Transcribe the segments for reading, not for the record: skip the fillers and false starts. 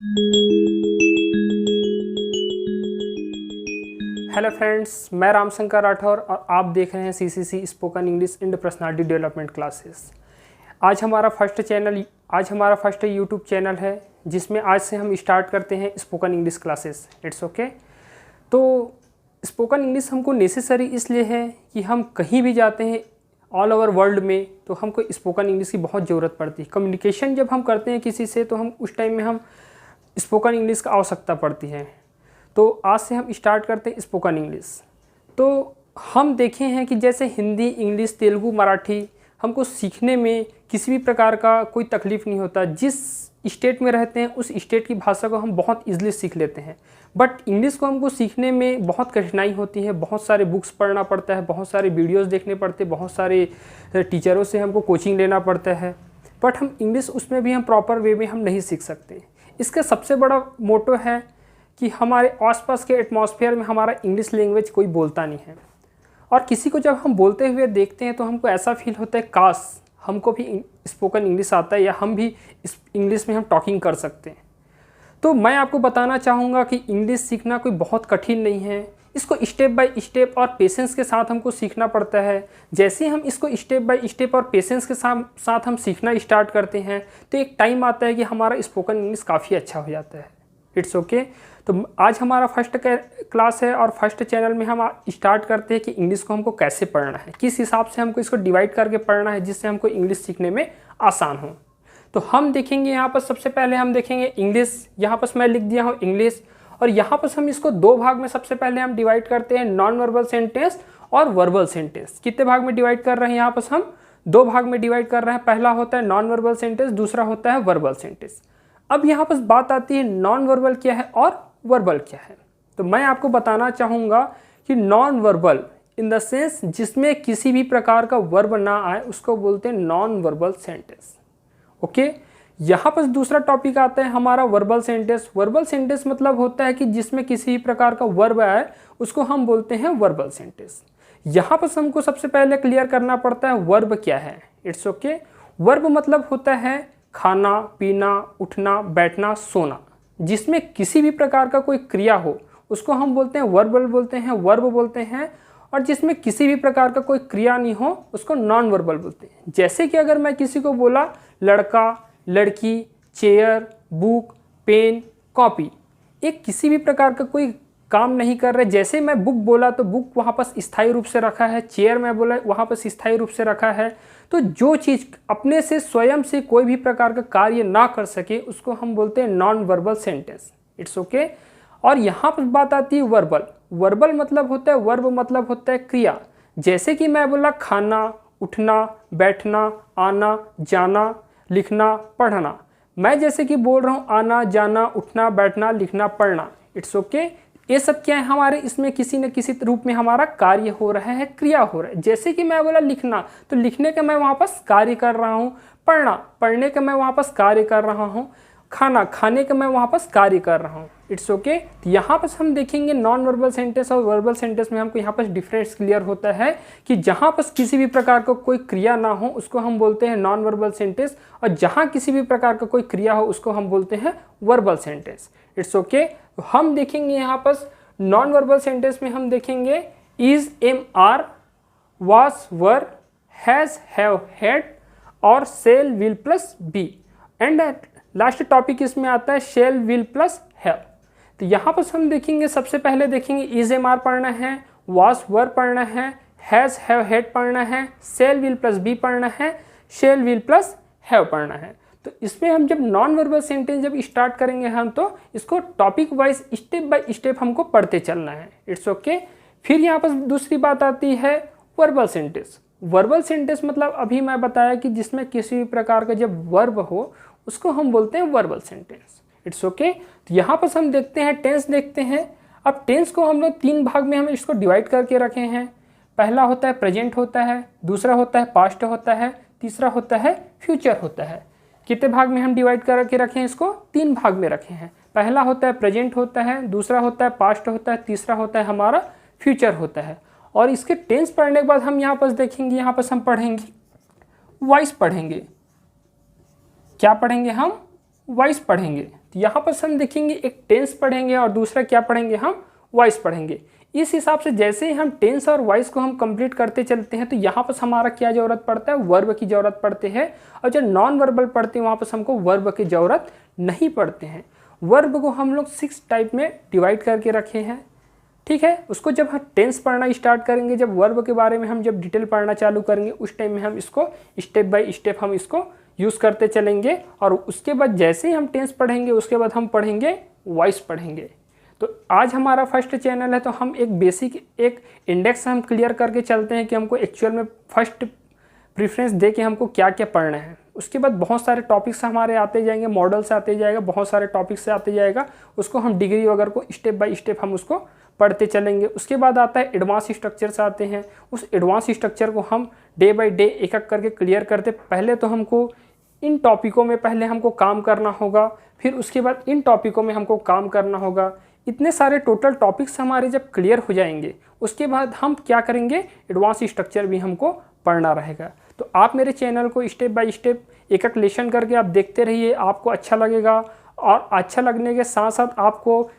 Hello friends, मैं रामशंकर राठौर और आप देख रहे हैं CCC spoken English and personality development classes. आज हमारा फर्स्ट यूट्यूब चैनल है जिसमें आज से हम स्टार्ट करते हैं spoken English classes. It's okay. तो स्पोकन इंग्लिश हमको नेसेसरी इसलिए है कि हम कहीं भी जाते हैं ऑल ओवर वर्ल्ड में तो हमको स्पोकन इंग्लिश की बहुत ज़रूरत पड़ती है। कम्युनिकेशन जब हम करते हैं किसी से तो हम उस टाइम में हम स्पोकन इंग्लिश का आवश्यकता पड़ती है। तो आज से हम स्टार्ट करते हैं स्पोकन इंग्लिश। तो हम देखे हैं कि जैसे हिंदी, इंग्लिश, तेलुगु, मराठी हमको सीखने में किसी भी प्रकार का कोई तकलीफ़ नहीं होता। जिस स्टेट में रहते हैं उस स्टेट की भाषा को हम बहुत ईजिली सीख लेते हैं। बट इंग्लिश को हमको सीखने में बहुत कठिनाई होती है। बहुत सारे बुक्स पढ़ना पड़ता है, बहुत सारे वीडियोस देखने पड़ते हैं, बहुत सारे टीचरों से हमको कोचिंग लेना पड़ता है। बट हम इंग्लिश उसमें भी हम प्रॉपर वे में हम नहीं सीख सकते। इसका सबसे बड़ा मोटो है कि हमारे आसपास के एटमॉस्फेयर में हमारा इंग्लिश लैंग्वेज कोई बोलता नहीं है, और किसी को जब हम बोलते हुए देखते हैं तो हमको ऐसा फील होता है काश हमको भी स्पोकन इंग्लिश आता है या हम भी इस इंग्लिश में हम टॉकिंग कर सकते हैं। तो मैं आपको बताना चाहूँगा कि इंग्लिश सीखना कोई बहुत कठिन नहीं है। इसको स्टेप बाय स्टेप और पेशेंस के साथ हमको सीखना पड़ता है। जैसे हम इसको स्टेप बाय स्टेप और पेशेंस के साथ हम सीखना स्टार्ट करते हैं तो एक टाइम आता है कि हमारा स्पोकन इंग्लिश काफ़ी अच्छा हो जाता है। It's okay. तो आज हमारा फर्स्ट क्लास है और फर्स्ट चैनल में हम स्टार्ट करते हैं कि इंग्लिश को हमको कैसे पढ़ना है, किस हिसाब से हमको इसको डिवाइड करके पढ़ना है जिससे हमको इंग्लिश सीखने में आसान हो। तो हम देखेंगे यहाँ पर सबसे पहले हम देखेंगे इंग्लिश। यहाँ पर मैं लिख दिया हूँ इंग्लिश, और यहाँ पर हम इसको दो भाग में सबसे पहले हम डिवाइड करते हैं, नॉन वर्बल सेंटेंस और वर्बल सेंटेंस। कितने भाग में डिवाइड कर रहे हैं? यहाँ पर हम दो भाग में डिवाइड कर रहे हैं। पहला होता है नॉन वर्बल सेंटेंस, दूसरा होता है वर्बल सेंटेंस। अब यहाँ पर बात आती है नॉन वर्बल क्या है और वर्बल क्या है। तो मैं आपको बताना चाहूँगा कि non verbal in the sense जिसमें किसी भी प्रकार का वर्ब ना आए उसको बोलते हैं नॉन वर्बल सेंटेंस। ओके। यहाँ पर दूसरा टॉपिक आता है हमारा वर्बल सेंटेंस। वर्बल सेंटेंस मतलब होता है कि जिसमें किसी भी प्रकार का वर्ब आए उसको हम बोलते हैं वर्बल सेंटेंस। यहाँ पर हमको सबसे पहले क्लियर करना पड़ता है वर्ब क्या है। It's okay. वर्ब मतलब होता है खाना, पीना, उठना, बैठना, सोना। जिसमें किसी भी प्रकार का कोई क्रिया हो उसको हम बोलते हैं वर्बल बोलते हैं, वर्ब बोलते हैं। और जिसमें किसी भी प्रकार का कोई क्रिया नहीं हो उसको नॉन वर्बल बोलते हैं। जैसे कि अगर मैं किसी को बोला लड़का, लड़की, चेयर, बुक, पेन, कॉपी, एक किसी भी प्रकार का कोई काम नहीं कर रहे। जैसे मैं बुक बोला तो बुक वहाँ पर स्थायी रूप से रखा है, चेयर मैं बोला वहाँ पर स्थायी रूप से रखा है। तो जो चीज़ अपने से स्वयं से कोई भी प्रकार का कार्य ना कर सके उसको हम बोलते हैं non verbal sentence. It's okay. और यहाँ पर बात आती है वर्बल। वर्बल मतलब होता है, वर्ब मतलब होता है क्रिया। जैसे कि मैं बोला खाना, उठना, बैठना, आना, जाना, लिखना, पढ़ना। मैं जैसे कि बोल रहा हूँ आना, जाना, उठना, बैठना, लिखना, पढ़ना। It's okay. ये सब क्या है हमारे इसमें किसी न किसी रूप में हमारा कार्य हो रहा है, क्रिया हो रहा है। जैसे कि मैं बोला लिखना तो लिखने का मैं वहाँ पर कार्य कर रहा हूँ, पढ़ना पढ़ने का मैं वहाँ पर कार्य कर रहा हूँ, खाना खाने का मैं वहाँ पर कार्य कर रहा हूँ। It's okay. तो यहाँ पर हम देखेंगे नॉन वर्बल सेंटेंस और वर्बल सेंटेंस में हमको यहाँ पर डिफरेंस क्लियर होता है कि जहाँ पर किसी भी प्रकार का कोई क्रिया ना हो उसको हम बोलते हैं नॉन वर्बल सेंटेंस, और जहाँ किसी भी प्रकार का कोई क्रिया हो उसको हम बोलते हैं वर्बल सेंटेंस। It's okay. तो हम देखेंगे यहाँ पर नॉन वर्बल सेंटेंस में हम देखेंगे is, am, are, was, were, has, have, had और shall, will plus be, and last topic इसमें आता है शेल, विल प्लस हैव। तो यहाँ पर हम देखेंगे सबसे पहले देखेंगे इज, एम, आर पढ़ना है, वाज, वर पढ़ना है, हैज, हैव, हैड पढ़ना है, शेल, विल प्लस बी पढ़ना है, शेल, विल प्लस हैव पढ़ना है। तो इसमें हम जब नॉन वर्बल सेंटेंस जब स्टार्ट करेंगे हम तो इसको topic wise step by step हमको पढ़ते चलना है। It's okay. फिर यहाँ पर दूसरी बात आती है वर्बल सेंटेंस। वर्बल सेंटेंस मतलब अभी मैं बताया कि जिसमें किसी भी प्रकार का जब वर्ब हो उसको हम बोलते हैं वर्बल सेंटेंस। It's okay. तो यहाँ पर हम देखते हैं टेंस देखते हैं। अब टेंस को हम लोग तीन भाग में हम इसको डिवाइड करके रखे हैं। पहला होता है प्रेजेंट होता है, दूसरा होता है पास्ट होता है, तीसरा होता है फ्यूचर होता है। कितने भाग में हम डिवाइड करके रखे हैं? इसको तीन भाग में रखे हैं। पहला होता है प्रेजेंट होता है, दूसरा होता है पास्ट होता है, तीसरा होता है हमारा फ्यूचर होता है। और इसके टेंस पढ़ने के बाद हम यहाँ पर देखेंगे, यहाँ पर हम पढ़ेंगे वॉइस पढ़ेंगे। क्या पढ़ेंगे हम? वॉइस पढ़ेंगे। तो यहाँ पर हम देखेंगे एक टेंस पढ़ेंगे और दूसरा क्या पढ़ेंगे, हम वॉइस पढ़ेंगे। इस हिसाब से जैसे ही हम टेंस और वॉइस को हम कंप्लीट करते चलते हैं तो यहाँ पर हमारा क्या ज़रूरत पड़ता है, वर्ब की ज़रूरत पड़ती है। और जो नॉन वर्बल पढ़ते हैं वहाँ पर हमको वर्ब की ज़रूरत नहीं पड़ते हैं। वर्ब को हम लोग 6 टाइप में डिवाइड करके रखे हैं, ठीक है। उसको जब हम टेंस पढ़ना स्टार्ट करेंगे, जब वर्ब के बारे में हम जब डिटेल पढ़ना चालू करेंगे, उस टाइम में हम इसको स्टेप बाय स्टेप हम इसको यूज़ करते चलेंगे। और उसके बाद जैसे ही हम टेंस पढ़ेंगे उसके बाद हम पढ़ेंगे वॉइस पढ़ेंगे। तो आज हमारा फर्स्ट चैनल है तो हम एक बेसिक एक इंडेक्स हम क्लियर करके चलते हैं कि हमको एक्चुअल में फर्स्ट प्रेफरेंस दे के हमको क्या क्या पढ़ना है। उसके बाद बहुत सारे टॉपिक्स हमारे आते जाएंगे, मॉडल से आते जाएगा, बहुत सारे टॉपिक्स से आते जाएगा। उसको हम डिग्री वगैरह को स्टेप बाय स्टेप हम उसको पढ़ते चलेंगे। उसके बाद आता है एडवांस स्ट्रक्चर से आते हैं। उस एडवांस स्ट्रक्चर को हम डे बाय डे एक एक करके क्लियर करते। पहले तो हमको इन टॉपिकों में पहले हमको काम करना होगा, फिर उसके बाद इन टॉपिकों में हमको काम करना होगा। इतने सारे टोटल टॉपिक्स हमारे जब क्लियर हो जाएंगे उसके बाद हम क्या करेंगे, एडवांस स्ट्रक्चर भी हमको पढ़ना रहेगा। तो आप मेरे चैनल को स्टेप बाय स्टेप एक एक लेसन करके आप देखते रहिए, आपको अच्छा लगेगा। और अच्छा लगने के साथ साथ आपको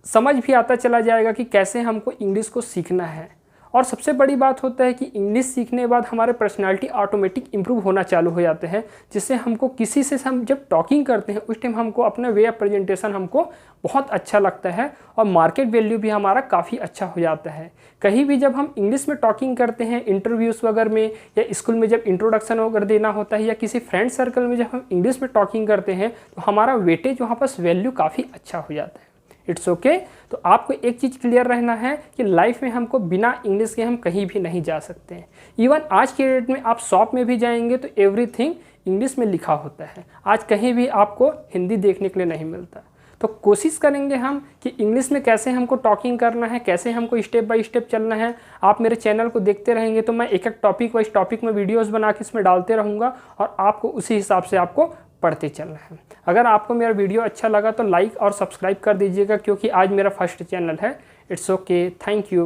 समझ भी आता चला जाएगा कि कैसे हमको इंग्लिश को सीखना है। और सबसे बड़ी बात होता है कि इंग्लिश सीखने के बाद हमारे पर्सनालिटी ऑटोमेटिक इंप्रूव होना चालू हो जाते हैं, जिससे हमको किसी से हम जब टॉकिंग करते हैं उस टाइम हमको अपना वे ऑफ प्रेजेंटेशन हमको बहुत अच्छा लगता है और मार्केट वैल्यू भी हमारा काफ़ी अच्छा हो जाता है। कहीं भी जब हम इंग्लिश में टॉकिंग करते हैं, इंटरव्यूज़ वगैरह में या स्कूल में जब इंट्रोडक्शन वगैरह देना होता है या किसी फ्रेंड सर्कल में जब हम इंग्लिश में टॉकिंग करते हैं तो हमारा वेटेज वहाँ पर वैल्यू काफ़ी अच्छा हो जाता है। It's okay. तो आपको एक चीज़ क्लियर रहना है कि लाइफ में हमको बिना इंग्लिश के हम कहीं भी नहीं जा सकते हैं। इवन आज के डेट में आप शॉप में भी जाएंगे तो एवरीथिंग इंग्लिश में लिखा होता है। आज कहीं भी आपको हिंदी देखने के लिए नहीं मिलता। तो कोशिश करेंगे हम कि इंग्लिश में कैसे हमको टॉकिंग करना है, कैसे हमको स्टेप बाय स्टेप चलना है। आप मेरे चैनल को देखते रहेंगे तो मैं एक एक टॉपिक वाइज टॉपिक में वीडियोज़ बना के इसमें डालते रहूँगा और आपको उसी हिसाब से आपको पढ़ते चलना है। अगर आपको मेरा वीडियो अच्छा लगा तो लाइक और सब्सक्राइब कर दीजिएगा, क्योंकि आज मेरा फर्स्ट चैनल है। It's okay, thank you.